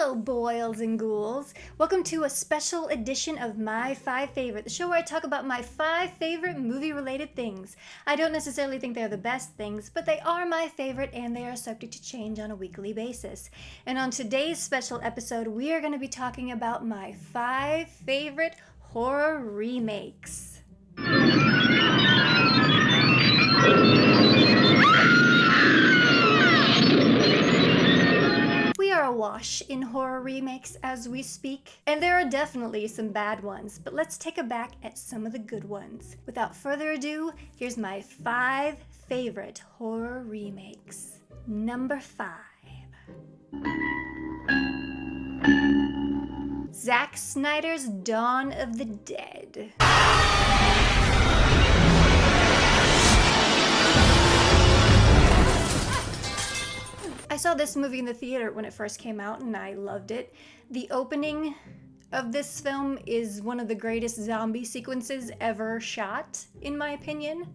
Hello, boils and ghouls. Welcome to a special edition of My 5 Favorite, the show where I talk about my 5 favorite movie-related things. I don't necessarily think they're the best things, but they are my favorite and they are subject to change on a weekly basis. And on today's special episode, we are going to be talking about my 5 favorite horror remakes. We are awash in horror remakes as we speak, and there are definitely some bad ones, but let's take a back at some of the good ones. Without further ado, here's my 5 favorite horror remakes. Number 5. Zack Snyder's Dawn of the Dead. I saw this movie in the theater when it first came out and I loved it. The opening of this film is one of the greatest zombie sequences ever shot, in my opinion.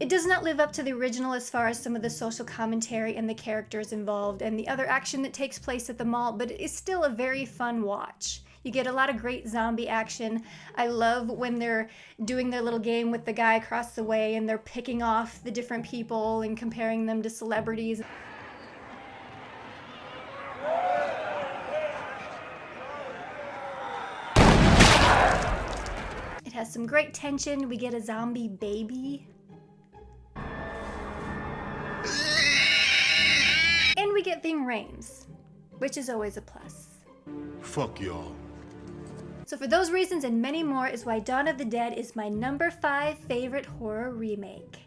It does not live up to the original as far as some of the social commentary and the characters involved and the other action that takes place at the mall, but it is still a very fun watch. You get a lot of great zombie action. I love when they're doing their little game with the guy across the way and they're picking off the different people and comparing them to celebrities. It has some great tension. We get a zombie baby. And we get Ving Rhames, which is always a plus. Fuck y'all. So for those reasons and many more is why Dawn of the Dead is my number 5 favorite horror remake.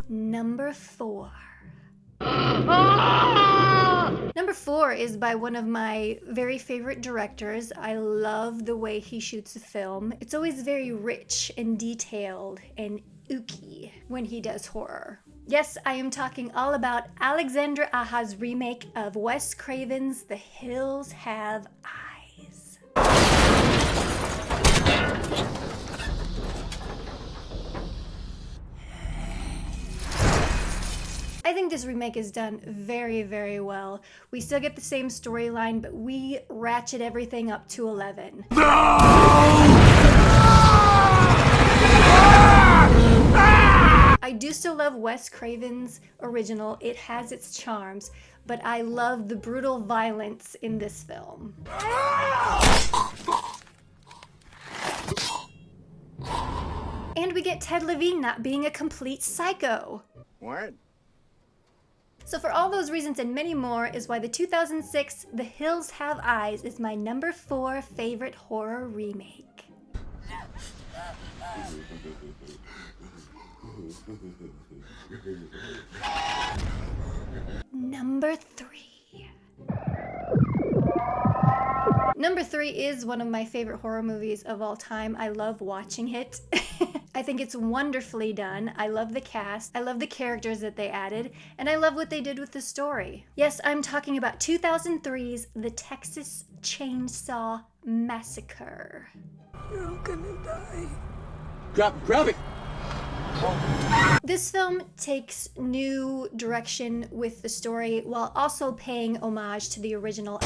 Number 4. Number 4 is by one of my very favorite directors. I love the way he shoots a film. It's always very rich and detailed and ooky when he does horror. Yes, I am talking all about Alexandre Aja's remake of Wes Craven's The Hills Have Eyes. I think this remake is done very, very well. We still get the same storyline, but we ratchet everything up to 11. I do still love Wes Craven's original. It has its charms, but I love the brutal violence in this film. And we get Ted Levine not being a complete psycho. What? So for all those reasons and many more is why the 2006 The Hills Have Eyes is my number 4 favorite horror remake. Number 3. Number 3 is one of my favorite horror movies of all time. I love watching it. I think it's wonderfully done. I love the cast. I love the characters that they added. And I love what they did with the story. Yes, I'm talking about 2003's The Texas Chainsaw Massacre. You're all gonna die. Grab it! This film takes new direction with the story while also paying homage to the original.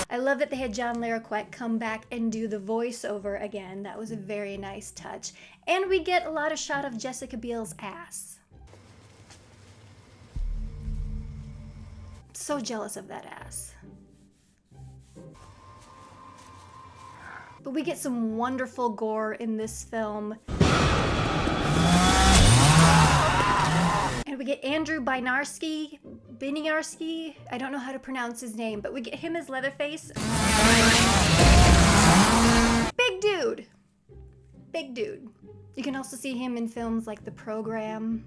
I love that they had John Larroquette come back and do the voiceover again. That was a very nice touch. And we get a lot of shot of Jessica Biel's ass. So jealous of that ass. But we get some wonderful gore in this film. And we get Andrew Biniarski, I don't know how to pronounce his name, but we get him as Leatherface. Big dude. Big dude. You can also see him in films like The Program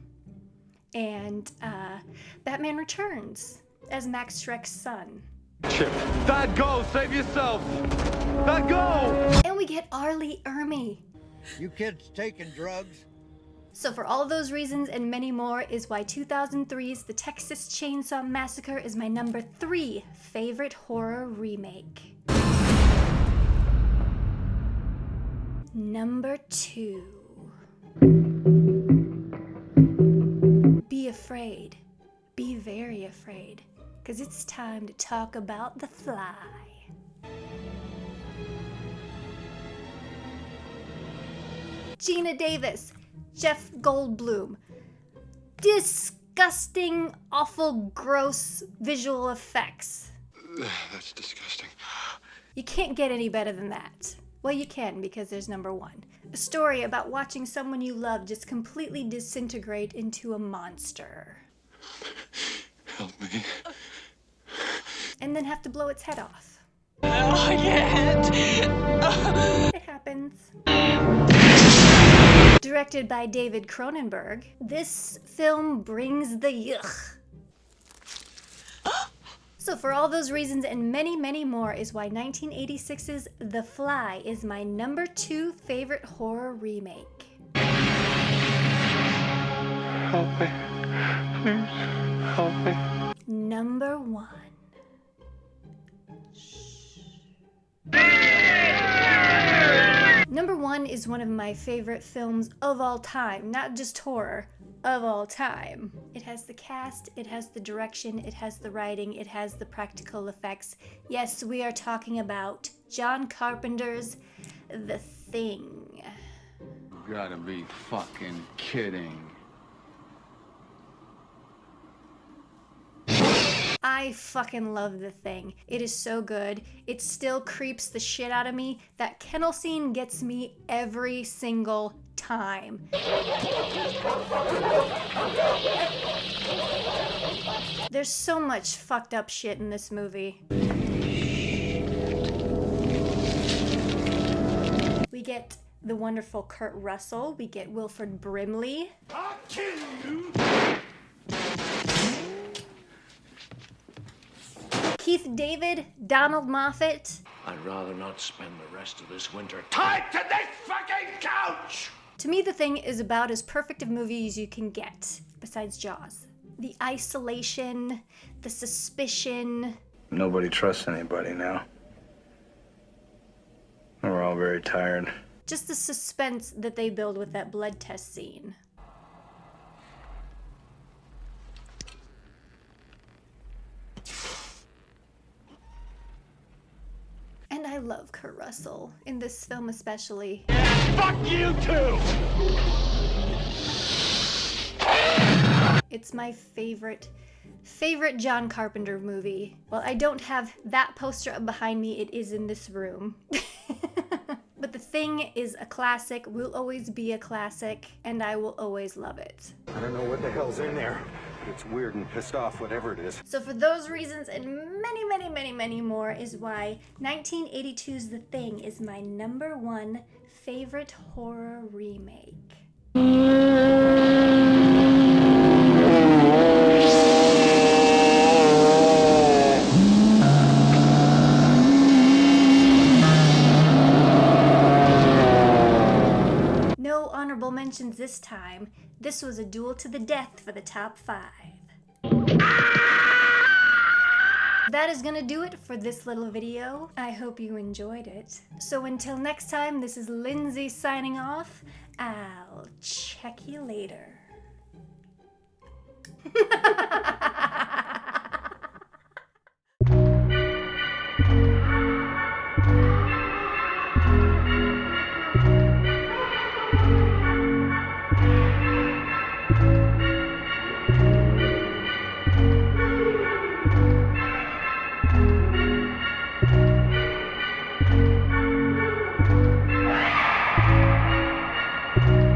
and Batman Returns as Max Schreck's son. Dad, go! Save yourself! Dad, go! And we get R. Lee Ermey. You kids taking drugs? So for all those reasons and many more is why 2003's The Texas Chainsaw Massacre is my number 3 favorite horror remake. Number 2. Be afraid. Be very afraid. 'Cause it's time to talk about The Fly. Gina Davis, Jeff Goldblum. Disgusting, awful, gross visual effects. That's disgusting. You can't get any better than that. Well, you can, because there's number 1. A story about watching someone you love just completely disintegrate into a monster. Help me. And then have to blow its head off. I can't. It happens. Directed by David Cronenberg, this film brings the yuck. So for all those reasons and many, many more is why 1986's The Fly is my number 2 favorite horror remake. Help me. Please, help me. Number 1. Number 1 is one of my favorite films of all time, not just horror, of all time. It has the cast, it has the direction, it has the writing, it has the practical effects. Yes, we are talking about John Carpenter's The Thing. You gotta be fucking kidding. I fucking love The Thing. It is so good. It still creeps the shit out of me. That kennel scene gets me every single time. There's so much fucked up shit in this movie. We get the wonderful Kurt Russell. We get Wilford Brimley. I'll kill you! Keith David, Donald Moffat. I'd rather not spend the rest of this winter tied to this fucking couch! To me, The Thing is about as perfect a movie as you can get, besides Jaws. The isolation, the suspicion. Nobody trusts anybody now. We're all very tired. Just the suspense that they build with that blood test scene. And I love Kurt Russell, in this film especially. Fuck you too! It's my favorite John Carpenter movie. Well, I don't have that poster up behind me, it is in this room. But The Thing is a classic, will always be a classic, and I will always love it. I don't know what the hell's in there, but it's weird and pissed off, whatever it is. So for those reasons and many, many, many, many more is why 1982's The Thing is my number 1 favorite horror remake. No honorable mentions this time. This was a duel to the death for the top 5. That is gonna do it for this little video. I hope you enjoyed it. So until next time, this is Lindsay signing off. I'll check you later.